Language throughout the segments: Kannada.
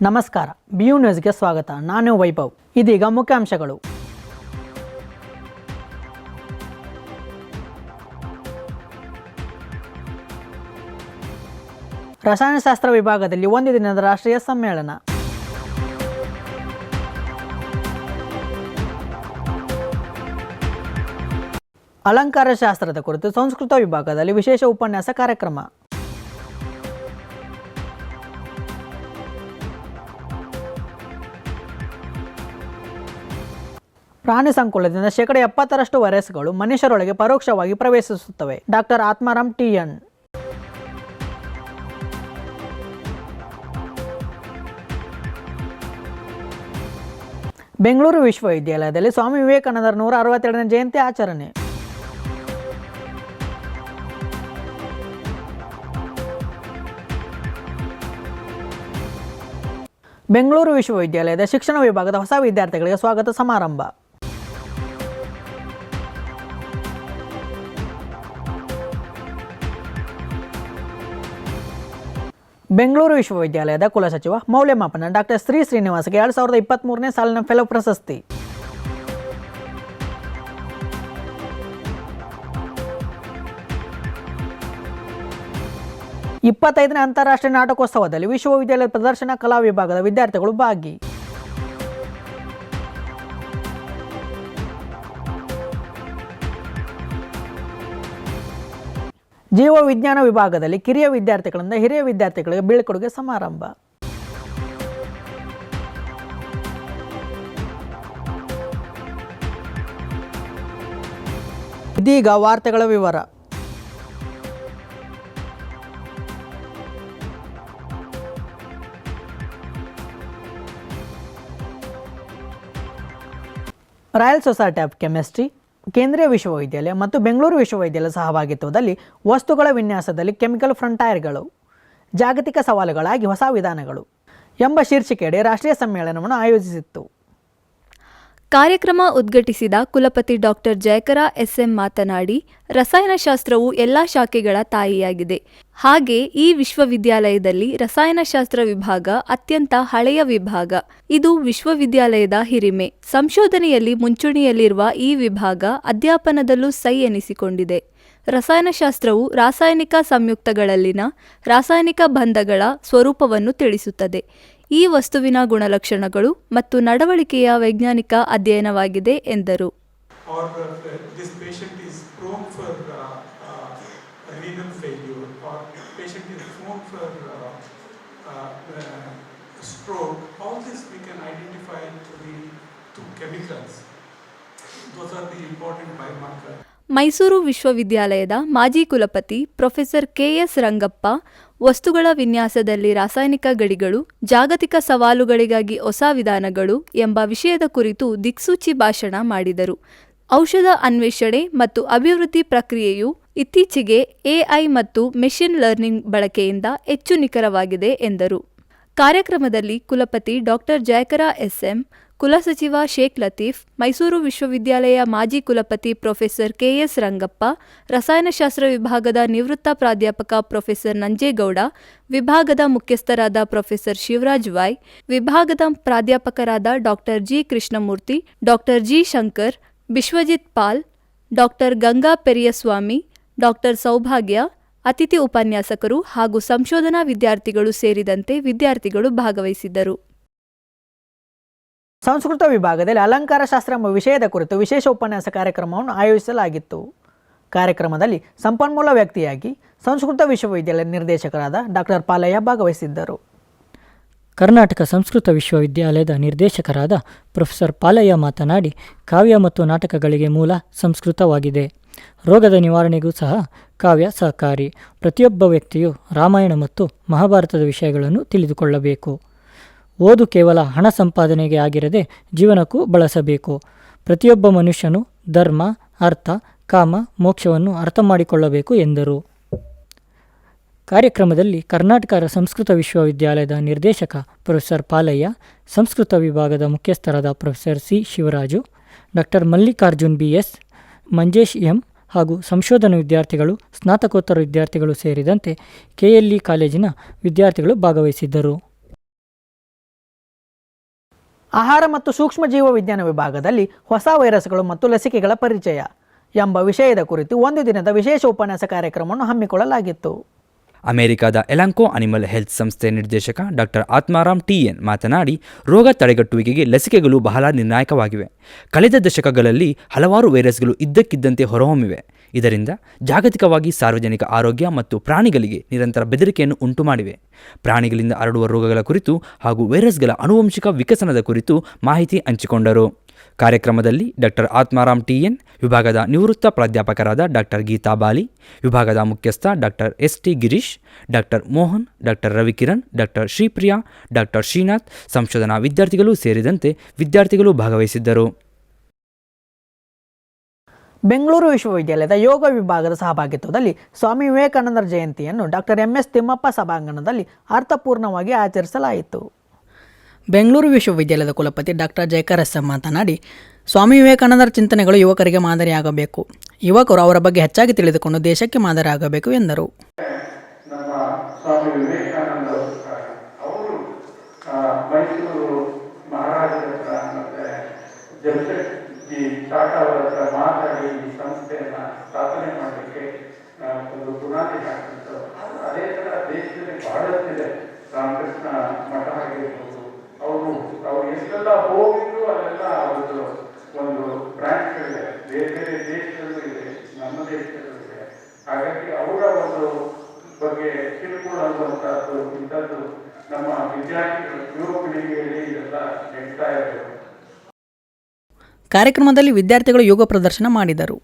ನಮಸ್ಕಾರ, BU ನ್ಯೂಸ್ಗೆ ಸ್ವಾಗತ. ನಾನು ವೈಭವ್. ಇದೀಗ ಮುಖ್ಯಾಂಶಗಳು. ರಸಾಯನಶಾಸ್ತ್ರ ವಿಭಾಗದಲ್ಲಿ ಒಂದು ದಿನದ ರಾಷ್ಟ್ರೀಯ ಸಮ್ಮೇಳನ. ಅಲಂಕಾರ ಶಾಸ್ತ್ರದ ಕುರಿತು ಸಂಸ್ಕೃತ ವಿಭಾಗದಲ್ಲಿ ವಿಶೇಷ ಉಪನ್ಯಾಸ ಕಾರ್ಯಕ್ರಮ. ಪ್ರಾಣಿ ಸಂಕುಲದಿಂದ 70% ವೈರಸ್ಗಳು ಮನುಷ್ಯರೊಳಗೆ ಪರೋಕ್ಷವಾಗಿ ಪ್ರವೇಶಿಸುತ್ತವೆ. Doctor Atmaram TN. ಬೆಂಗಳೂರು ವಿಶ್ವವಿದ್ಯಾಲಯದಲ್ಲಿ ಸ್ವಾಮಿ ವಿವೇಕಾನಂದರ 162ನೇ ಜಯಂತಿ ಆಚರಣೆ. ಬೆಂಗಳೂರು ವಿಶ್ವವಿದ್ಯಾಲಯದ ಶಿಕ್ಷಣ ವಿಭಾಗದ ಹೊಸ ವಿದ್ಯಾರ್ಥಿಗಳಿಗೆ ಸ್ವಾಗತ ಸಮಾರಂಭ. ಬೆಂಗಳೂರು ವಿಶ್ವವಿದ್ಯಾಲಯದ ಕುಲಸಚಿವ ಮೌಲ್ಯಮಾಪನ ಡಾಕ್ಟರ್ ಶ್ರೀನಿವಾಸ್ಗೆ 2023ನೇ ಸಾಲಿನ ಫೆಲೋ ಪ್ರಶಸ್ತಿ. ನೇ ಅಂತಾರಾಷ್ಟ್ರೀಯ ನಾಟಕೋತ್ಸವದಲ್ಲಿ ವಿಶ್ವವಿದ್ಯಾಲಯದ ಪ್ರದರ್ಶನ ಕಲಾ ವಿಭಾಗದ ವಿದ್ಯಾರ್ಥಿಗಳು ಭಾಗಿ. ಜೀವ ವಿಜ್ಞಾನ ವಿಭಾಗದಲ್ಲಿ ಕಿರಿಯ ವಿದ್ಯಾರ್ಥಿಗಳಿಂದ ಹಿರಿಯ ವಿದ್ಯಾರ್ಥಿಗಳಿಗೆ ಬೀಳ್ಕೊಡುಗೆ ಸಮಾರಂಭ. ಇದೀಗ ವಾರ್ತೆಗಳ ವಿವರ. ರಾಯಲ್ ಸೊಸೈಟಿ ಆಫ್ ಕೆಮಿಸ್ಟ್ರಿ, ಕೇಂದ್ರೀಯ ವಿಶ್ವವಿದ್ಯಾಲಯ ಮತ್ತು ಬೆಂಗಳೂರು ವಿಶ್ವವಿದ್ಯಾಲಯ ಸಹಭಾಗಿತ್ವದಲ್ಲಿ ವಸ್ತುಗಳ ವಿನ್ಯಾಸದಲ್ಲಿ ಕೆಮಿಕಲ್ ಫ್ರಂಟೈರ್ಗಳು, ಜಾಗತಿಕ ಸವಾಲುಗಳಾಗಿ ಹೊಸ ವಿಧಾನಗಳು ಎಂಬ ಶೀರ್ಷಿಕೆಯಡಿ ರಾಷ್ಟ್ರೀಯ ಸಮ್ಮೇಳನವನ್ನು ಆಯೋಜಿಸಿತ್ತು. ಕಾರ್ಯಕ್ರಮ ಉದ್ಘಾಟಿಸಿದ ಕುಲಪತಿ ಡಾಕ್ಟರ್ ಜಯಕರ SM ಮಾತನಾಡಿ, ರಸಾಯನಶಾಸ್ತ್ರವು ಎಲ್ಲ ಶಾಖೆಗಳ ತಾಯಿಯಾಗಿದೆ. ಹಾಗೆ ಈ ವಿಶ್ವವಿದ್ಯಾಲಯದಲ್ಲಿ ರಸಾಯನಶಾಸ್ತ್ರ ವಿಭಾಗ ಅತ್ಯಂತ ಹಳೆಯ ವಿಭಾಗ. ಇದು ವಿಶ್ವವಿದ್ಯಾಲಯದ ಹಿರಿಮೆ. ಸಂಶೋಧನೆಯಲ್ಲಿ ಮುಂಚೂಣಿಯಲ್ಲಿರುವ ಈ ವಿಭಾಗ ಅಧ್ಯಾಪನದಲ್ಲೂ ಸೈ ಎನಿಸಿಕೊಂಡಿದೆ. ರಸಾಯನಶಾಸ್ತ್ರವು ರಾಸಾಯನಿಕ ಸಂಯುಕ್ತಗಳಲ್ಲಿನ ರಾಸಾಯನಿಕ ಬಂಧಗಳ ಸ್ವರೂಪವನ್ನು ತಿಳಿಸುತ್ತದೆ. ಈ ವಸ್ತುವಿನ ಗುಣಲಕ್ಷಣಗಳು ಮತ್ತು ನಡವಳಿಕೆಯ ವೈಜ್ಞಾನಿಕ ಅಧ್ಯಯನವಾಗಿದೆ ಎಂದರು. ಮೈಸೂರು ವಿಶ್ವವಿದ್ಯಾಲಯದ ಮಾಜಿ ಕುಲಪತಿ ಪ್ರೊಫೆಸರ್ KS ರಂಗಪ್ಪ ವಸ್ತುಗಳ ವಿನ್ಯಾಸದಲ್ಲಿ ರಾಸಾಯನಿಕ ಗಡಿಗಳು, ಜಾಗತಿಕ ಸವಾಲುಗಳಿಗಾಗಿ ಹೊಸ ವಿಧಾನಗಳು ಎಂಬ ವಿಷಯದ ಕುರಿತು ದಿಕ್ಸೂಚಿ ಭಾಷಣ ಮಾಡಿದರು. ಔಷಧ ಅನ್ವೇಷಣೆ ಮತ್ತು ಅಭಿವೃದ್ಧಿ ಪ್ರಕ್ರಿಯೆಯು ಇತ್ತೀಚೆಗೆ AI ಮತ್ತು ಮೆಷಿನ್ ಲರ್ನಿಂಗ್ ಬಳಕೆಯಿಂದ ಹೆಚ್ಚು ನಿಖರವಾಗಿದೆ ಎಂದರು. ಕಾರ್ಯಕ್ರಮದಲ್ಲಿ ಕುಲಪತಿ ಡಾಕ್ಟರ್ ಜಯಕರ SM, ಕುಲಸಚಿವ ಶೇಖ್ ಲತೀಫ್, ಮೈಸೂರು ವಿಶ್ವವಿದ್ಯಾಲಯ ಮಾಜಿ ಕುಲಪತಿ ಪ್ರೊಫೆಸರ್ KS ರಂಗಪ್ಪ, ರಸಾಯನಶಾಸ್ತ್ರ ವಿಭಾಗದ ನಿವೃತ್ತ ಪ್ರಾಧ್ಯಾಪಕ ಪ್ರೊಫೆಸರ್ ನಂಜೇಗೌಡ, ವಿಭಾಗದ ಮುಖ್ಯಸ್ಥರಾದ ಪ್ರೊಫೆಸರ್ ಶಿವರಾಜ್ ವೈ, ವಿಭಾಗದ ಪ್ರಾಧ್ಯಾಪಕರಾದ doctor G Krishnamurthy, doctor G Shankar, Biswajit Pal, doctor Ganga Periyaswamy, doctor Soubhagya, ಅತಿಥಿ ಉಪನ್ಯಾಸಕರು ಹಾಗೂ ಸಂಶೋಧನಾ ವಿದ್ಯಾರ್ಥಿಗಳು ಸೇರಿದಂತೆ ವಿದ್ಯಾರ್ಥಿಗಳು ಭಾಗವಹಿಸಿದ್ದರು. ಸಂಸ್ಕೃತ ವಿಭಾಗದಲ್ಲಿ ಅಲಂಕಾರ ಶಾಸ್ತ್ರ ಎಂಬ ವಿಷಯದ ಕುರಿತು ವಿಶೇಷ ಉಪನ್ಯಾಸ ಕಾರ್ಯಕ್ರಮವನ್ನು ಆಯೋಜಿಸಲಾಗಿತ್ತು. ಕಾರ್ಯಕ್ರಮದಲ್ಲಿ ಸಂಪನ್ಮೂಲ ವ್ಯಕ್ತಿಯಾಗಿ ಸಂಸ್ಕೃತ ವಿಶ್ವವಿದ್ಯಾಲಯದ ನಿರ್ದೇಶಕರಾದ ಡಾಕ್ಟರ್ ಪಾಲಯ್ಯ ಭಾಗವಹಿಸಿದ್ದರು. ಕರ್ನಾಟಕ ಸಂಸ್ಕೃತ ವಿಶ್ವವಿದ್ಯಾಲಯದ ನಿರ್ದೇಶಕರಾದ ಪ್ರೊಫೆಸರ್ ಪಾಲಯ್ಯ ಮಾತನಾಡಿ, ಕಾವ್ಯ ಮತ್ತು ನಾಟಕಗಳಿಗೆ ಮೂಲ ಸಂಸ್ಕೃತವಾಗಿದೆ. ರೋಗದ ನಿವಾರಣೆಗೂ ಸಹ ಕಾವ್ಯ ಸಹಕಾರಿ. ಪ್ರತಿಯೊಬ್ಬ ವ್ಯಕ್ತಿಯು ರಾಮಾಯಣ ಮತ್ತು ಮಹಾಭಾರತದ ವಿಷಯಗಳನ್ನು ತಿಳಿದುಕೊಳ್ಳಬೇಕು. ಓದು ಕೇವಲ ಹಣ ಸಂಪಾದನೆಗೆ ಆಗಿರದೆ ಜೀವನಕ್ಕೂ ಬಳಸಬೇಕು. ಪ್ರತಿಯೊಬ್ಬ ಮನುಷ್ಯನು ಧರ್ಮ, ಅರ್ಥ, ಕಾಮ, ಮೋಕ್ಷವನ್ನು ಅರ್ಥ ಮಾಡಿಕೊಳ್ಳಬೇಕು ಎಂದರು. ಕಾರ್ಯಕ್ರಮದಲ್ಲಿ ಕರ್ನಾಟಕ ಸಂಸ್ಕೃತ ವಿಶ್ವವಿದ್ಯಾಲಯದ ನಿರ್ದೇಶಕ ಪ್ರೊಫೆಸರ್ ಪಾಲಯ್ಯ, ಸಂಸ್ಕೃತ ವಿಭಾಗದ ಮುಖ್ಯಸ್ಥರಾದ professor C Shivaraju, doctor Mallikarjun BS, Manjesh M ಹಾಗೂ ಸಂಶೋಧನಾ ವಿದ್ಯಾರ್ಥಿಗಳು, ಸ್ನಾತಕೋತ್ತರ ವಿದ್ಯಾರ್ಥಿಗಳು ಸೇರಿದಂತೆ KLE ಕಾಲೇಜಿನ ವಿದ್ಯಾರ್ಥಿಗಳು ಭಾಗವಹಿಸಿದ್ದರು. ಆಹಾರ ಮತ್ತು ಸೂಕ್ಷ್ಮ ಜೀವ ವಿಜ್ಞಾನ ವಿಭಾಗದಲ್ಲಿ ಹೊಸ ವೈರಸ್ಗಳು ಮತ್ತು ಲಸಿಕೆಗಳ ಪರಿಚಯ ಎಂಬ ವಿಷಯದ ಕುರಿತು ಒಂದು ದಿನದ ವಿಶೇಷ ಉಪನ್ಯಾಸ ಕಾರ್ಯಕ್ರಮವನ್ನು ಹಮ್ಮಿಕೊಳ್ಳಲಾಗಿತ್ತು. ಅಮೆರಿಕದ ಎಲಾಂಕೋ ಅನಿಮಲ್ ಹೆಲ್ತ್ ಸಂಸ್ಥೆ ನಿರ್ದೇಶಕ ಡಾಕ್ಟರ್ ಆತ್ಮಾರಾಮ್ TN ಮಾತನಾಡಿ, ರೋಗ ತಡೆಗಟ್ಟುವಿಕೆಗೆ ಲಸಿಕೆಗಳು ಬಹಳ ನಿರ್ಣಾಯಕವಾಗಿವೆ. ಕಳೆದ ದಶಕಗಳಲ್ಲಿ ಹಲವಾರು ವೈರಸ್ಗಳು ಇದ್ದಕ್ಕಿದ್ದಂತೆ ಹೊರಹೊಮ್ಮಿವೆ. ಇದರಿಂದ ಜಾಗತಿಕವಾಗಿ ಸಾರ್ವಜನಿಕ ಆರೋಗ್ಯ ಮತ್ತು ಪ್ರಾಣಿಗಳಿಗೆ ನಿರಂತರ ಬೆದರಿಕೆಯನ್ನು ಉಂಟುಮಾಡಿವೆ. ಪ್ರಾಣಿಗಳಿಂದ ಹರಡುವ ರೋಗಗಳ ಕುರಿತು ಹಾಗೂ ವೈರಸ್ಗಳ ಆನುವಂಶಿಕ ವಿಕಸನದ ಕುರಿತು ಮಾಹಿತಿ ಹಂಚಿಕೊಂಡರು. ಕಾರ್ಯಕ್ರಮದಲ್ಲಿ ಡಾಕ್ಟರ್ ಆತ್ಮಾರಾಮ್ TN, ವಿಭಾಗದ ನಿವೃತ್ತ ಪ್ರಾಧ್ಯಾಪಕರಾದ ಡಾಕ್ಟರ್ ಗೀತಾ ಬಾಲಿ, ವಿಭಾಗದ ಮುಖ್ಯಸ್ಥ doctor ST Girish, doctor Mohan, doctor Ravikiran, doctor Sripriya, doctor Srinath, ಸಂಶೋಧನಾ ವಿದ್ಯಾರ್ಥಿಗಳು ಸೇರಿದಂತೆ ವಿದ್ಯಾರ್ಥಿಗಳು ಭಾಗವಹಿಸಿದ್ದರು. ಬೆಂಗಳೂರು ವಿಶ್ವವಿದ್ಯಾಲಯದ ಯೋಗ ವಿಭಾಗದ ಸಹಭಾಗಿತ್ವದಲ್ಲಿ ಸ್ವಾಮಿ ವಿವೇಕಾನಂದರ ಜಯಂತಿಯನ್ನು ಡಾಕ್ಟರ್ MS ತಿಮ್ಮಪ್ಪ ಸಭಾಂಗಣದಲ್ಲಿ ಅರ್ಥಪೂರ್ಣವಾಗಿ ಆಚರಿಸಲಾಯಿತು. ಬೆಂಗಳೂರು ವಿಶ್ವವಿದ್ಯಾಲಯದ ಕುಲಪತಿ ಡಾಕ್ಟರ್ ಜಯಕರ್ SM ಮಾತನಾಡಿ, ಸ್ವಾಮಿ ವಿವೇಕಾನಂದರ ಚಿಂತನೆಗಳು ಯುವಕರಿಗೆ ಮಾದರಿಯಾಗಬೇಕು. ಯುವಕರು ಅವರ ಬಗ್ಗೆ ಹೆಚ್ಚಾಗಿ ತಿಳಿದುಕೊಂಡು ದೇಶಕ್ಕೆ ಮಾದರಿಯಾಗಬೇಕು ಎಂದರು. ನಮ್ಮ ಸ್ವಾಮಿ ವಿವೇಕಾನಂದ ಅವರು ಮೈಸೂರು ಮಹಾರಾಜರ ಹತ್ರ ಮತ್ತೆ ಜಮಶೆಟ್ಜಿ ಟಾಟಾ ಅವರ ಹತ್ರ ಮಾತಾಡಿ ಈ ಸಂಸ್ಥೆಯನ್ನ ಸ್ಥಾಪನೆ ಮಾಡಲಿಕ್ಕೆ ಒಂದು ಬುನಾದಿ ಹಾಕಿತ್ತು. ಅದೇ ಥರ ದೇಶದಲ್ಲಿ ಬಹಳಷ್ಟಿದೆ. ರಾಮಕೃಷ್ಣ ಮಠ ಆಗಿರ್ಬೋದು, ಅವರು ಎಷ್ಟೆಲ್ಲ ಹೋಗಿದ್ರು ಅಲ್ಲೆಲ್ಲ ಅವ್ರದ್ದು ಒಂದು ಬ್ರಾಂಚ್ಗಳಿದೆ. ಬೇರೆ ಬೇರೆ ದೇಶದಲ್ಲೂ ಇದೆ, ನಮ್ಮ ದೇಶದಲ್ಲೂ ಇದೆ. ಹಾಗಾಗಿ ಅವರ ಒಂದು ಬಗ್ಗೆ ತಿಳ್ಕೊಳ್ಳುವಂಥದ್ದು ಇಂಥದ್ದು ನಮ್ಮ ವಿದ್ಯಾರ್ಥಿಗಳು ಯುವ ಪೀಳಿಗೆಯಲ್ಲಿ ಇದೆಲ್ಲ ನಡೀತಾ ಇರಬೇಕು. ಕಾರ್ಯಕ್ರಮದಲ್ಲಿ ವಿದ್ಯಾರ್ಥಿಗಳು ಯೋಗ ಪ್ರದರ್ಶನ ಮಾಡಿದರು.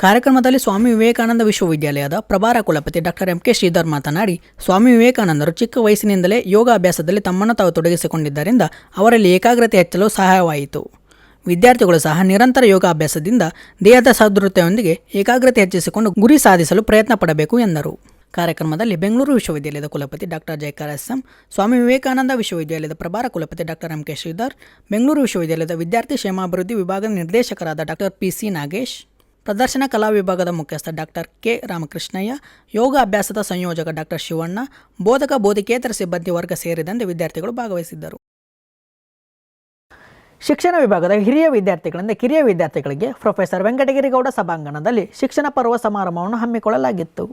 ಕಾರ್ಯಕ್ರಮದಲ್ಲಿ ಸ್ವಾಮಿ ವಿವೇಕಾನಂದ ವಿಶ್ವವಿದ್ಯಾಲಯದ ಪ್ರಭಾರ ಕುಲಪತಿ ಡಾಕ್ಟರ್ MK ಶ್ರೀಧರ್ ಮಾತನಾಡಿ, ಸ್ವಾಮಿ ವಿವೇಕಾನಂದರು ಚಿಕ್ಕ ವಯಸ್ಸಿನಿಂದಲೇ ಯೋಗ ಅಭ್ಯಾಸದಲ್ಲಿ ತಮ್ಮನ್ನು ತಾವು ತೊಡಗಿಸಿಕೊಂಡಿದ್ದರಿಂದ ಅವರಲ್ಲಿ ಏಕಾಗ್ರತೆ ಹೆಚ್ಚಲು ಸಹಾಯವಾಯಿತು. ವಿದ್ಯಾರ್ಥಿಗಳು ಸಹ ನಿರಂತರ ಯೋಗಾಭ್ಯಾಸದಿಂದ ದೇಹದ ಸದೃಢತೆಯೊಂದಿಗೆ ಏಕಾಗ್ರತೆ ಹೆಚ್ಚಿಸಿಕೊಂಡು ಗುರಿ ಸಾಧಿಸಲು ಪ್ರಯತ್ನ ಪಡಬೇಕು ಎಂದರು. ಕಾರ್ಯಕ್ರಮದಲ್ಲಿ ಬೆಂಗಳೂರು ವಿಶ್ವವಿದ್ಯಾಲಯದ ಕುಲಪತಿ ಡಾಕ್ಟರ್ ಜಯಕರ್ SM, ಸ್ವಾಮಿ ವಿವೇಕಾನಂದ ವಿಶ್ವವಿದ್ಯಾಲಯದ ಪ್ರಭಾರ ಕುಲಪತಿ ಡಾಕ್ಟರ್ MK ಶ್ರೀಧರ್, ಬೆಂಗಳೂರು ವಿಶ್ವವಿದ್ಯಾಲಯದ ವಿದ್ಯಾರ್ಥಿ ಕ್ಷೇಮಾಭಿವೃದ್ಧಿ ವಿಭಾಗದ ನಿರ್ದೇಶಕರಾದ ಡಾಕ್ಟರ್ PC ನಾಗೇಶ್, ಪ್ರದರ್ಶನ ಕಲಾ ವಿಭಾಗದ ಮುಖ್ಯಸ್ಥ ಡಾಕ್ಟರ್ K ರಾಮಕೃಷ್ಣಯ್ಯ, ಯೋಗ ಅಭ್ಯಾಸದ ಸಂಯೋಜಕ ಡಾಕ್ಟರ್ ಶಿವಣ್ಣ, ಬೋಧಕ ಬೋಧಕೇತರ ಸಿಬ್ಬಂದಿ ವರ್ಗ ಸೇರಿದಂತೆ ವಿದ್ಯಾರ್ಥಿಗಳು ಭಾಗವಹಿಸಿದ್ದರು. ಶಿಕ್ಷಣ ವಿಭಾಗದ ಹಿರಿಯ ವಿದ್ಯಾರ್ಥಿಗಳಿಂದ ಕಿರಿಯ ವಿದ್ಯಾರ್ಥಿಗಳಿಗೆ ಪ್ರೊಫೆಸರ್ ವೆಂಕಟಗಿರಿಗೌಡ ಸಭಾಂಗಣದಲ್ಲಿ ಶಿಕ್ಷಣ ಪರ್ವ ಸಮಾರಂಭವನ್ನು ಹಮ್ಮಿಕೊಳ್ಳಲಾಗಿತ್ತು.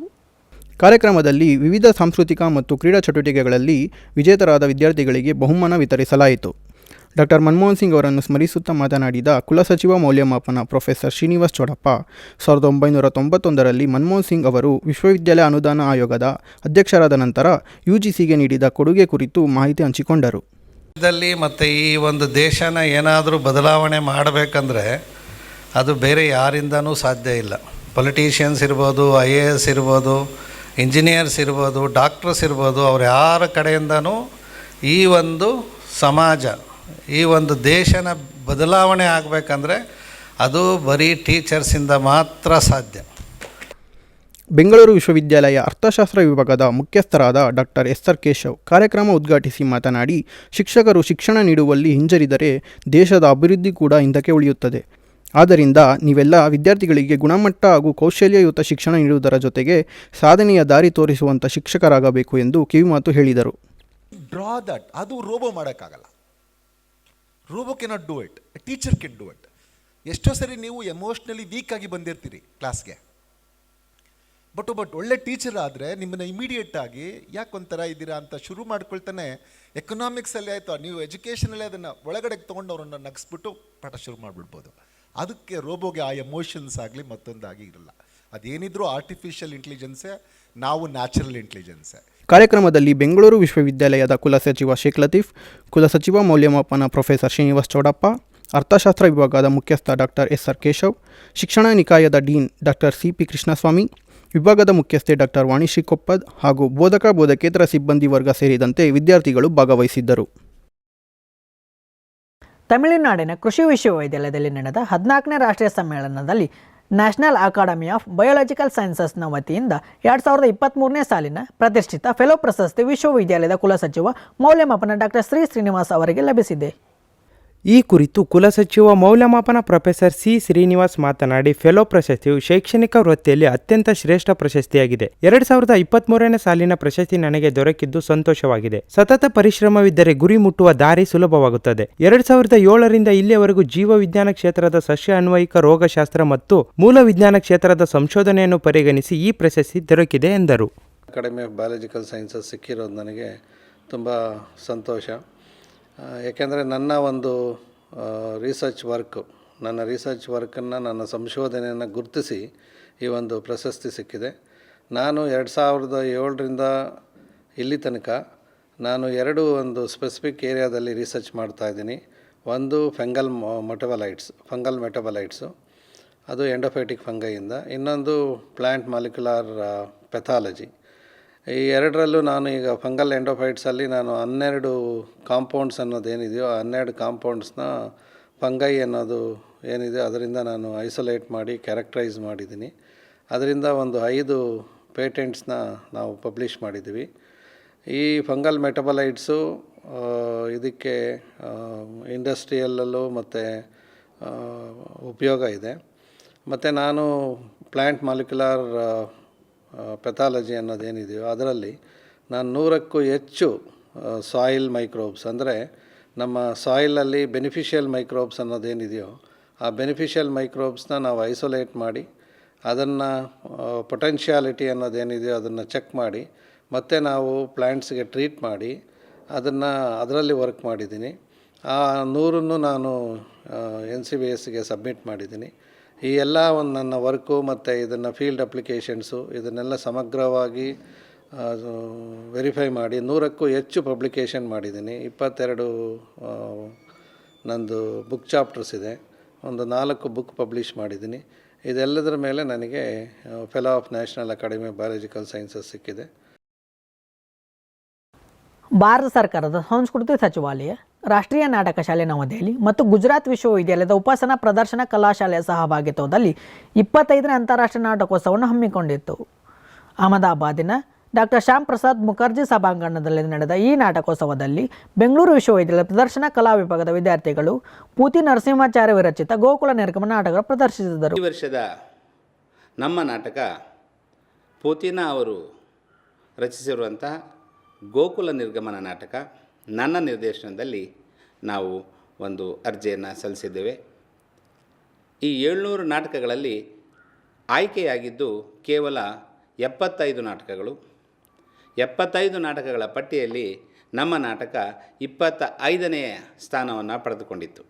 ಕಾರ್ಯಕ್ರಮದಲ್ಲಿ ವಿವಿಧ ಸಾಂಸ್ಕೃತಿಕ ಮತ್ತು ಕ್ರೀಡಾ ಚಟುವಟಿಕೆಗಳಲ್ಲಿ ವಿಜೇತರಾದ ವಿದ್ಯಾರ್ಥಿಗಳಿಗೆ ಬಹುಮಾನ ವಿತರಿಸಲಾಯಿತು. ಡಾಕ್ಟರ್ ಮನಮೋಹನ್ ಸಿಂಗ್ ಅವರನ್ನು ಸ್ಮರಿಸುತ್ತಾ ಮಾತನಾಡಿದ ಕುಲಸಚಿವ ಮೌಲ್ಯಮಾಪನ ಪ್ರೊಫೆಸರ್ ಶ್ರೀನಿವಾಸ್ ಚೋಡಪ್ಪ, 1991ರಲ್ಲಿ ಮನಮೋಹನ್ ಸಿಂಗ್ ಅವರು ವಿಶ್ವವಿದ್ಯಾಲಯ ಅನುದಾನ ಆಯೋಗದ ಅಧ್ಯಕ್ಷರಾದ ನಂತರ UGCಗೆ ನೀಡಿದ ಕೊಡುಗೆ ಕುರಿತು ಮಾಹಿತಿ ಹಂಚಿಕೊಂಡರು. ಮತ್ತು ಈ ಒಂದು ದೇಶನ ಏನಾದರೂ ಬದಲಾವಣೆ ಮಾಡಬೇಕಂದ್ರೆ ಅದು ಬೇರೆ ಯಾರಿಂದನೂ ಸಾಧ್ಯ ಇಲ್ಲ. ಪೊಲಿಟಿಷಿಯನ್ಸ್ ಇರ್ಬೋದು, IAS ಇರ್ಬೋದು, ಇಂಜಿನಿಯರ್ಸ್ ಇರ್ಬೋದು, ಡಾಕ್ಟರ್ಸ್ ಇರ್ಬೋದು, ಅವ್ರು ಯಾರ ಕಡೆಯಿಂದನೂ ಈ ಒಂದು ಸಮಾಜ, ಈ ಒಂದು ದೇಶನ ಬದಲಾವಣೆ ಆಗಬೇಕಂದ್ರೆ ಅದು ಬರೀ ಟೀಚರ್ಸಿಂದ ಮಾತ್ರ ಸಾಧ್ಯ. ಬೆಂಗಳೂರು ವಿಶ್ವವಿದ್ಯಾಲಯ ಅರ್ಥಶಾಸ್ತ್ರ ವಿಭಾಗದ ಮುಖ್ಯಸ್ಥರಾದ ಡಾಕ್ಟರ್ SR ಕೇಶವ್ ಕಾರ್ಯಕ್ರಮ ಉದ್ಘಾಟಿಸಿ ಮಾತನಾಡಿ, ಶಿಕ್ಷಕರು ಶಿಕ್ಷಣ ನೀಡುವಲ್ಲಿ ಹಿಂಜರಿದರೆ ದೇಶದ ಅಭಿವೃದ್ಧಿ ಕೂಡ ಹಿಂದಕ್ಕೆ ಉಳಿಯುತ್ತದೆ. ಆದ್ದರಿಂದ ನೀವೆಲ್ಲ ವಿದ್ಯಾರ್ಥಿಗಳಿಗೆ ಗುಣಮಟ್ಟ ಹಾಗೂ ಕೌಶಲ್ಯಯುತ ಶಿಕ್ಷಣ ನೀಡುವುದರ ಜೊತೆಗೆ ಸಾಧನೆಯ ದಾರಿ ತೋರಿಸುವಂಥ ಶಿಕ್ಷಕರಾಗಬೇಕು ಎಂದು ಕಿವಿಮಾತು ಹೇಳಿದರು. ಡ್ರಾ ದಟ್, ಅದು ರೋಬೋ ಮಾಡೋಕ್ಕಾಗಲ್ಲ. Robo cannot do it, teacher can do it. ಎಷ್ಟೋ ಸರಿ ನೀವು ಎಮೋಷ್ನಲಿ ವೀಕ್ ಆಗಿ ಬಂದಿರ್ತೀರಿ ಕ್ಲಾಸ್ಗೆ, ಬಟ್ ಒಳ್ಳೆ ಟೀಚರ್ ಆದರೆ ನಿಮ್ಮನ್ನು ಇಮಿಡಿಯೇಟ್ ಆಗಿ ಯಾಕೆ ಒಂಥರ ಇದ್ದೀರಾ ಅಂತ ಶುರು ಮಾಡ್ಕೊಳ್ತಾನೆ. ಎಕನಾಮಿಕ್ಸಲ್ಲಿ ಆಯಿತು, ನೀವು ಎಜುಕೇಷನಲ್ಲಿ ಅದನ್ನು ಒಳಗಡೆ ತೊಗೊಂಡು ಅವ್ರನ್ನ ನಗಿಸ್ಬಿಟ್ಟು ಪಾಠ ಶುರು ಮಾಡಿಬಿಡ್ಬೋದು. ಅದಕ್ಕೆ ರೋಬೋಗೆ ಆ ಎಮೋಷನ್ಸ್ ಆಗಲಿ ಮತ್ತೊಂದಾಗಿ ಇರಲ್ಲ. ಅದೇನಿದ್ರೂ ಆರ್ಟಿಫಿಷಿಯಲ್ ಇಂಟೆಲಿಜೆನ್ಸೇ, ನಾವು ನ್ಯಾಚುರಲ್ ಇಂಟೆಲಿಜೆನ್ಸೇ. ಕಾರ್ಯಕ್ರಮದಲ್ಲಿ ಬೆಂಗಳೂರು ವಿಶ್ವವಿದ್ಯಾಲಯದ ಕುಲಸಚಿವ ಶೇಖ್ ಲತೀಫ್, ಕುಲಸಚಿವ ಮೌಲ್ಯಮಾಪನ ಪ್ರೊಫೆಸರ್ ಶ್ರೀನಿವಾಸ್ ಚೌಡಪ್ಪ, ಅರ್ಥಶಾಸ್ತ್ರ ವಿಭಾಗದ ಮುಖ್ಯಸ್ಥ ಡಾಕ್ಟರ್ SR ಕೇಶವ್, ಶಿಕ್ಷಣ ನಿಕಾಯದ ಡೀನ್ ಡಾಕ್ಟರ್ CP ಕೃಷ್ಣಸ್ವಾಮಿ, ವಿಭಾಗದ ಮುಖ್ಯಸ್ಥೆ ಡಾಕ್ಟರ್ ವಾಣಿಶ್ರೀ ಕೊಪ್ಪದ್ ಹಾಗೂ ಬೋಧಕೇತರ ಸಿಬ್ಬಂದಿ ವರ್ಗ ಸೇರಿದಂತೆ ವಿದ್ಯಾರ್ಥಿಗಳು ಭಾಗವಹಿಸಿದ್ದರು. ತಮಿಳುನಾಡಿನ ಕೃಷಿ ವಿಶ್ವವಿದ್ಯಾಲಯದಲ್ಲಿ ನಡೆದ 14ನೇ ರಾಷ್ಟ್ರೀಯ ಸಮ್ಮೇಳನದಲ್ಲಿ ನ್ಯಾಷನಲ್ ಅಕಾಡೆಮಿ ಆಫ್ ಬಯೋಲಾಜಿಕಲ್ ಸೈನ್ಸಸ್ನ ವತಿಯಿಂದ 2023ನೇ ಸಾಲಿನ ಪ್ರತಿಷ್ಠಿತ ಫೆಲೋ ಪ್ರಶಸ್ತಿ ವಿಶ್ವವಿದ್ಯಾಲಯದ ಕುಲಸಚಿವ ಮೌಲ್ಯಮಾಪನ ಡಾಕ್ಟರ್ ಶ್ರೀನಿವಾಸ್ ಅವರಿಗೆ ಲಭಿಸಿದೆ. ಈ ಕುರಿತು ಕುಲಸಚಿವ ಮೌಲ್ಯಮಾಪನ ಪ್ರೊಫೆಸರ್ ಸಿ ಶ್ರೀನಿವಾಸ್ ಮಾತನಾಡಿ, ಫೆಲೋ ಪ್ರಶಸ್ತಿಯು ಶೈಕ್ಷಣಿಕ ವೃತ್ತಿಯಲ್ಲಿ ಅತ್ಯಂತ ಶ್ರೇಷ್ಠ ಪ್ರಶಸ್ತಿಯಾಗಿದೆ. 2023ನೇ ಸಾಲಿನ ಪ್ರಶಸ್ತಿ ನನಗೆ ದೊರಕಿದ್ದು ಸಂತೋಷವಾಗಿದೆ. ಸತತ ಪರಿಶ್ರಮವಿದ್ದರೆ ಗುರಿ ಮುಟ್ಟುವ ದಾರಿ ಸುಲಭವಾಗುತ್ತದೆ. 2007ರಿಂದ ಇಲ್ಲಿಯವರೆಗೂ ಜೀವ ವಿಜ್ಞಾನ ಕ್ಷೇತ್ರದ ಸಸ್ಯ ಅನ್ವಯಿಕ ರೋಗಶಾಸ್ತ್ರ ಮತ್ತು ಮೂಲ ವಿಜ್ಞಾನ ಕ್ಷೇತ್ರದ ಸಂಶೋಧನೆಯನ್ನು ಪರಿಗಣಿಸಿ ಈ ಪ್ರಶಸ್ತಿ ದೊರಕಿದೆ ಎಂದರು. ಅಕಾಡೆಮಿ ಆಫ್ ಬಯಾಲಜಿಕಲ್ ಸೈನ್ಸಸ್ ಸಿಕ್ಕಿರೋದು ನನಗೆ ತುಂಬ ಸಂತೋಷ. ಏಕೆಂದರೆ ನನ್ನ ಒಂದು ರಿಸರ್ಚ್ ವರ್ಕನ್ನು ನನ್ನ ಸಂಶೋಧನೆಯನ್ನು ಗುರುತಿಸಿ ಈ ಒಂದು ಪ್ರಶಸ್ತಿ ಸಿಕ್ಕಿದೆ. ನಾನು 2007ರಿಂದ ಇಲ್ಲಿ ತನಕ ನಾನು ಒಂದು ಸ್ಪೆಸಿಫಿಕ್ ಏರಿಯಾದಲ್ಲಿ ರಿಸರ್ಚ್ ಮಾಡ್ತಾಯಿದ್ದೀನಿ. ಒಂದು ಫಂಗಲ್ ಮೆಟಬಲೈಟ್ಸು, ಅದು ಎಂಡೋಫೈಟಿಕ್ ಫಂಗೈಯಿಂದ. ಇನ್ನೊಂದು ಪ್ಲ್ಯಾಂಟ್ ಮಾಲಿಕ್ಯುಲರ್ ಪೆಥಾಲಜಿ. ಈ ಎರಡರಲ್ಲೂ ನಾನು ಈಗ ಫಂಗಲ್ ಎಂಡೋಫೈಟ್ಸಲ್ಲಿ ನಾನು 12 ಕಾಂಪೌಂಡ್ಸ್ ಅನ್ನೋದೇನಿದೆಯೋ ಆ 12 ಕಾಂಪೌಂಡ್ಸ್ನ ಫಂಗೈ ಅನ್ನೋದು ಏನಿದೆ ಅದರಿಂದ ನಾನು ಐಸೋಲೇಟ್ ಮಾಡಿ ಕ್ಯಾರೆಕ್ಟರೈಸ್ ಮಾಡಿದ್ದೀನಿ. ಅದರಿಂದ ಒಂದು 5 ಪೇಟೆಂಟ್ಸ್ನ ನಾವು ಪಬ್ಲಿಷ್ ಮಾಡಿದ್ದೀವಿ. ಈ ಫಂಗಲ್ ಮೆಟಬಲೈಟ್ಸು ಇದಕ್ಕೆ ಇಂಡಸ್ಟ್ರಿಯಲ್ಲೂ ಮತ್ತು ಉಪಯೋಗ ಇದೆ. ಮತ್ತು ನಾನು ಪ್ಲ್ಯಾಂಟ್ ಮಾಲಿಕ್ಯುಲರ್ ಪೆಥಾಲಜಿ ಅನ್ನೋದೇನಿದೆಯೋ ಅದರಲ್ಲಿ ನಾನು 100ಕ್ಕೂ ಹೆಚ್ಚು ಸಾಯಿಲ್ ಮೈಕ್ರೋಬ್ಸ್, ಅಂದರೆ ನಮ್ಮ ಸಾಯಿಲಲ್ಲಿ ಬೆನಿಫಿಷಿಯಲ್ ಮೈಕ್ರೋಬ್ಸ್ ಅನ್ನೋದೇನಿದೆಯೋ ಆ ಬೆನಿಫಿಷಿಯಲ್ ಮೈಕ್ರೋಬ್ಸ್ನ ನಾವು ಐಸೋಲೇಟ್ ಮಾಡಿ ಅದನ್ನು ಪೊಟೆನ್ಷಿಯಾಲಿಟಿ ಅನ್ನೋದೇನಿದೆಯೋ ಅದನ್ನು ಚೆಕ್ ಮಾಡಿ ಮತ್ತು ನಾವು ಪ್ಲ್ಯಾಂಟ್ಸ್ಗೆ ಟ್ರೀಟ್ ಮಾಡಿ ಅದರಲ್ಲಿ ವರ್ಕ್ ಮಾಡಿದ್ದೀನಿ. ಆ 100ನ್ನು ನಾನು NCBSಗೆ ಸಬ್ಮಿಟ್ ಮಾಡಿದ್ದೀನಿ. ಈ ಎಲ್ಲ ಒಂದು ನನ್ನ ವರ್ಕು ಮತ್ತು ಇದನ್ನು ಫೀಲ್ಡ್ ಅಪ್ಲಿಕೇಶನ್ಸು ಇದನ್ನೆಲ್ಲ ಸಮಗ್ರವಾಗಿ ವೆರಿಫೈ ಮಾಡಿ 100ಕ್ಕೂ ಹೆಚ್ಚು ಪಬ್ಲಿಕೇಷನ್ ಮಾಡಿದ್ದೀನಿ. 22 ನಂದು ಬುಕ್ ಚಾಪ್ಟರ್ಸ್ ಇದೆ. ಒಂದು 4 ಬುಕ್ ಪಬ್ಲಿಷ್ ಮಾಡಿದ್ದೀನಿ. ಇದೆಲ್ಲದರ ಮೇಲೆ ನನಗೆ fellow of national academy of biological sciences ಸಿಕ್ಕಿದೆ. ಭಾರತ ಸರ್ಕಾರದ ಸಂಸ್ಕೃತಿ ಸಚಿವಾಲಯ, ರಾಷ್ಟ್ರೀಯ ನಾಟಕ ಶಾಲೆ ನವದೆಹಲಿ ಮತ್ತು ಗುಜರಾತ್ ವಿಶ್ವವಿದ್ಯಾಲಯದ ಉಪಾಸನಾ ಪ್ರದರ್ಶನ ಕಲಾಶಾಲೆಯ ಸಹಭಾಗಿತ್ವದಲ್ಲಿ 25ನೇ ಅಂತಾರಾಷ್ಟ್ರೀಯ ನಾಟಕೋತ್ಸವವನ್ನು ಹಮ್ಮಿಕೊಂಡಿತ್ತು. ಅಹಮದಾಬಾದಿನ ಡಾಕ್ಟರ್ ಶ್ಯಾಮ್ ಪ್ರಸಾದ್ ಮುಖರ್ಜಿ ಸಭಾಂಗಣದಲ್ಲಿ ನಡೆದ ಈ ನಾಟಕೋತ್ಸವದಲ್ಲಿ ಬೆಂಗಳೂರು ವಿಶ್ವವಿದ್ಯಾಲಯದ ಪ್ರದರ್ಶನ ಕಲಾ ವಿಭಾಗದ ವಿದ್ಯಾರ್ಥಿಗಳು ಪೂತಿ ನರಸಿಂಹಾಚಾರ್ಯ ವಿರಚಿತ ಗೋಕುಲ ನಿರ್ಗಮನ ನಾಟಕ ಪ್ರದರ್ಶಿಸಿದರು. ಈ ವರ್ಷದ ನಮ್ಮ ನಾಟಕ ಪೂತಿನ ಅವರು ರಚಿಸಿರುವಂತಹ ಗೋಕುಲ ನಿರ್ಗಮನ ನಾಟಕ ನನ್ನ ನಿರ್ದೇಶನದಲ್ಲಿ ನಾವು ಒಂದು ಅರ್ಜಿಯನ್ನು ಸಲ್ಲಿಸಿದ್ದೇವೆ. ಈ 700 ನಾಟಕಗಳಲ್ಲಿ ಆಯ್ಕೆಯಾಗಿದ್ದು ಕೇವಲ 75 ನಾಟಕಗಳು. 75 ನಾಟಕಗಳ ಪಟ್ಟಿಯಲ್ಲಿ ನಮ್ಮ ನಾಟಕ 25ನೇ ಸ್ಥಾನವನ್ನು ಪಡೆದುಕೊಂಡಿತ್ತು.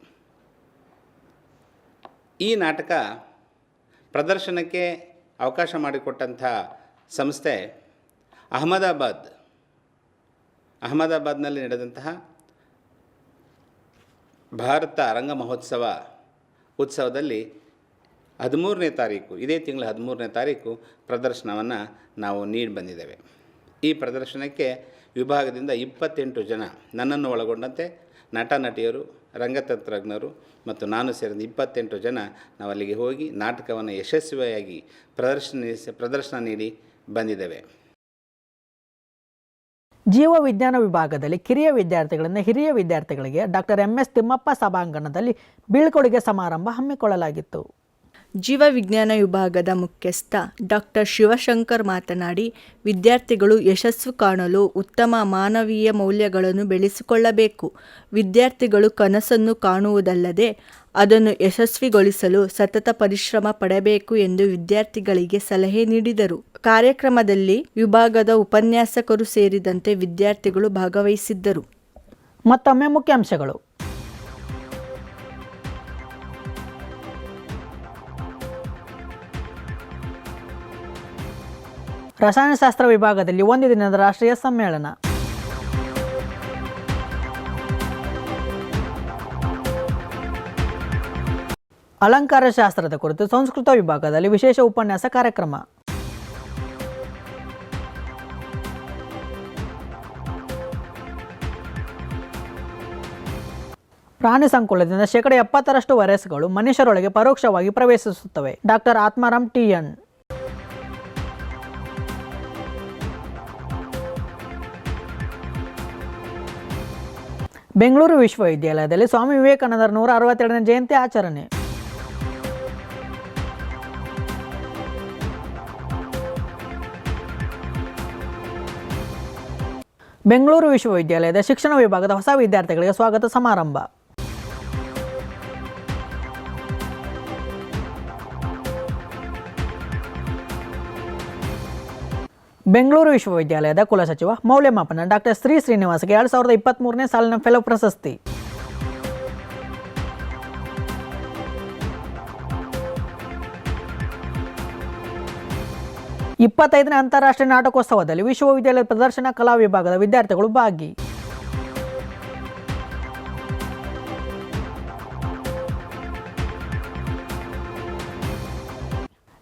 ಈ ನಾಟಕ ಪ್ರದರ್ಶನಕ್ಕೆ ಅವಕಾಶ ಮಾಡಿಕೊಟ್ಟಂಥ ಸಂಸ್ಥೆ ಅಹಮದಾಬಾದ್ನಲ್ಲಿ ನಡೆದಂತಹ ಭಾರತ ರಂಗ ಉತ್ಸವದಲ್ಲಿ 13ನೇ ತಾರೀಕು, ಇದೇ ತಿಂಗಳ 13ನೇ ತಾರೀಕು ಪ್ರದರ್ಶನವನ್ನು ನಾವು ನೀಡಿ ಬಂದಿದ್ದೇವೆ. ಈ ಪ್ರದರ್ಶನಕ್ಕೆ ವಿಭಾಗದಿಂದ 28 ಜನ, ನನ್ನನ್ನು ಒಳಗೊಂಡಂತೆ ನಟ ನಟಿಯರು, ರಂಗತಂತ್ರಜ್ಞರು ಮತ್ತು ನಾನು ಸೇರಿದ 28 ಜನ ನಾವು ಅಲ್ಲಿಗೆ ಹೋಗಿ ನಾಟಕವನ್ನು ಯಶಸ್ವಿಯಾಗಿ ಪ್ರದರ್ಶನ ನೀಡಿ ಬಂದಿದ್ದೇವೆ. ಜೀವ ವಿಜ್ಞಾನ ವಿಭಾಗದಲ್ಲಿ ಕಿರಿಯ ವಿದ್ಯಾರ್ಥಿಗಳಿಂದ ಹಿರಿಯ ವಿದ್ಯಾರ್ಥಿಗಳಿಗೆ ಡಾಕ್ಟರ್ MS ತಿಮ್ಮಪ್ಪ ಸಭಾಂಗಣದಲ್ಲಿ ಬೀಳ್ಕೊಡುಗೆ ಸಮಾರಂಭ ಹಮ್ಮಿಕೊಳ್ಳಲಾಗಿತ್ತು. ಜೀವವಿಜ್ಞಾನ ವಿಭಾಗದ ಮುಖ್ಯಸ್ಥ ಡಾಕ್ಟರ್ ಶಿವಶಂಕರ್ ಮಾತನಾಡಿ, ವಿದ್ಯಾರ್ಥಿಗಳು ಯಶಸ್ಸು ಕಾಣಲು ಉತ್ತಮ ಮಾನವೀಯ ಮೌಲ್ಯಗಳನ್ನು ಬೆಳೆಸಿಕೊಳ್ಳಬೇಕು. ವಿದ್ಯಾರ್ಥಿಗಳು ಕನಸನ್ನು ಕಾಣುವುದಲ್ಲದೆ ಅದನ್ನು ಯಶಸ್ವಿಗೊಳಿಸಲು ಸತತ ಪರಿಶ್ರಮ ಪಡಬೇಕು ಎಂದು ವಿದ್ಯಾರ್ಥಿಗಳಿಗೆ ಸಲಹೆ ನೀಡಿದರು. ಕಾರ್ಯಕ್ರಮದಲ್ಲಿ ವಿಭಾಗದ ಉಪನ್ಯಾಸಕರು ಸೇರಿದಂತೆ ವಿದ್ಯಾರ್ಥಿಗಳು ಭಾಗವಹಿಸಿದ್ದರು. ಮತ್ತೊಮ್ಮೆ ಮುಖ್ಯಾಂಶಗಳು. ರಸಾಯನಶಾಸ್ತ್ರ ವಿಭಾಗದಲ್ಲಿ ಒಂದು ದಿನದ ರಾಷ್ಟ್ರೀಯ ಸಮ್ಮೇಳನ. ಅಲಂಕಾರ ಶಾಸ್ತ್ರದ ಕುರಿತು ಸಂಸ್ಕೃತ ವಿಭಾಗದಲ್ಲಿ ವಿಶೇಷ ಉಪನ್ಯಾಸ ಕಾರ್ಯಕ್ರಮ. ಪ್ರಾಣಿ ಸಂಕುಲದಿಂದ ಶೇಕಡ 70ರಷ್ಟು ವೈರಸ್ಗಳು ಮನುಷ್ಯರೊಳಗೆ ಪರೋಕ್ಷವಾಗಿ ಪ್ರವೇಶಿಸುತ್ತವೆ. Doctor Atmaram TN. ಬೆಂಗಳೂರು ವಿಶ್ವವಿದ್ಯಾಲಯದಲ್ಲಿ ಸ್ವಾಮಿ ವಿವೇಕಾನಂದರ 162ನೇ ಜಯಂತಿ ಆಚರಣೆ. ಬೆಂಗಳೂರು ವಿಶ್ವವಿದ್ಯಾಲಯದ ಶಿಕ್ಷಣ ವಿಭಾಗದ ಹೊಸ ವಿದ್ಯಾರ್ಥಿಗಳಿಗೆ ಸ್ವಾಗತ ಸಮಾರಂಭ. ಬೆಂಗಳೂರು ವಿಶ್ವವಿದ್ಯಾಲಯದ ಕುಲಸಚಿವ ಮೌಲ್ಯಮಾಪನ ಡಾಕ್ಟರ್ ಶ್ರೀನಿವಾಸ್ಗೆ 2023ನೇ ಸಾಲಿನ ಫೆಲೋ ಪ್ರಶಸ್ತಿ. ನೇ ಅಂತಾರಾಷ್ಟ್ರೀಯ ನಾಟಕೋತ್ಸವದಲ್ಲಿ ವಿಶ್ವವಿದ್ಯಾಲಯದ ಪ್ರದರ್ಶನ ಕಲಾ ವಿಭಾಗದ ವಿದ್ಯಾರ್ಥಿಗಳು ಭಾಗಿ.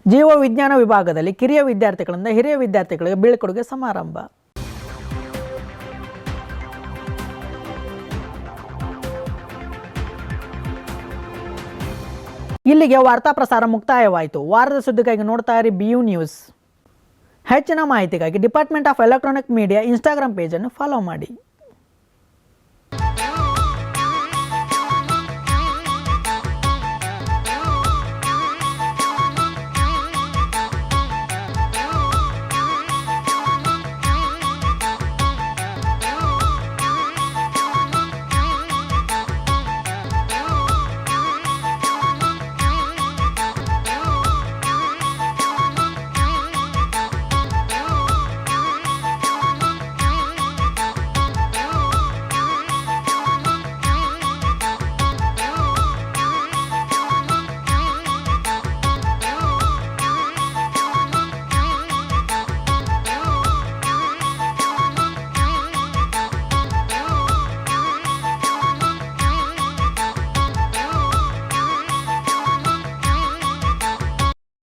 ಜೀವ ವಿಜ್ಞಾನ ವಿಭಾಗದಲ್ಲಿ ಕಿರಿಯ ವಿದ್ಯಾರ್ಥಿಗಳಿಂದ ಹಿರಿಯ ವಿದ್ಯಾರ್ಥಿಗಳಿಗೆ ಬೀಳ್ಕೊಡುಗೆ ಸಮಾರಂಭ. ಇಲ್ಲಿಗೆ ವಾರ್ತಾ ಪ್ರಸಾರ ಮುಕ್ತಾಯವಾಯಿತು. ವಾರದ ಸುದ್ದಿಗಾಗಿ ನೋಡ್ತಾ ಇರಿ BU ನ್ಯೂಸ್. ಹೆಚ್ಚಿನ ಮಾಹಿತಿಗಾಗಿ department of electronic media Instagram ಪೇಜನ್ನು ಫಾಲೋ ಮಾಡಿ.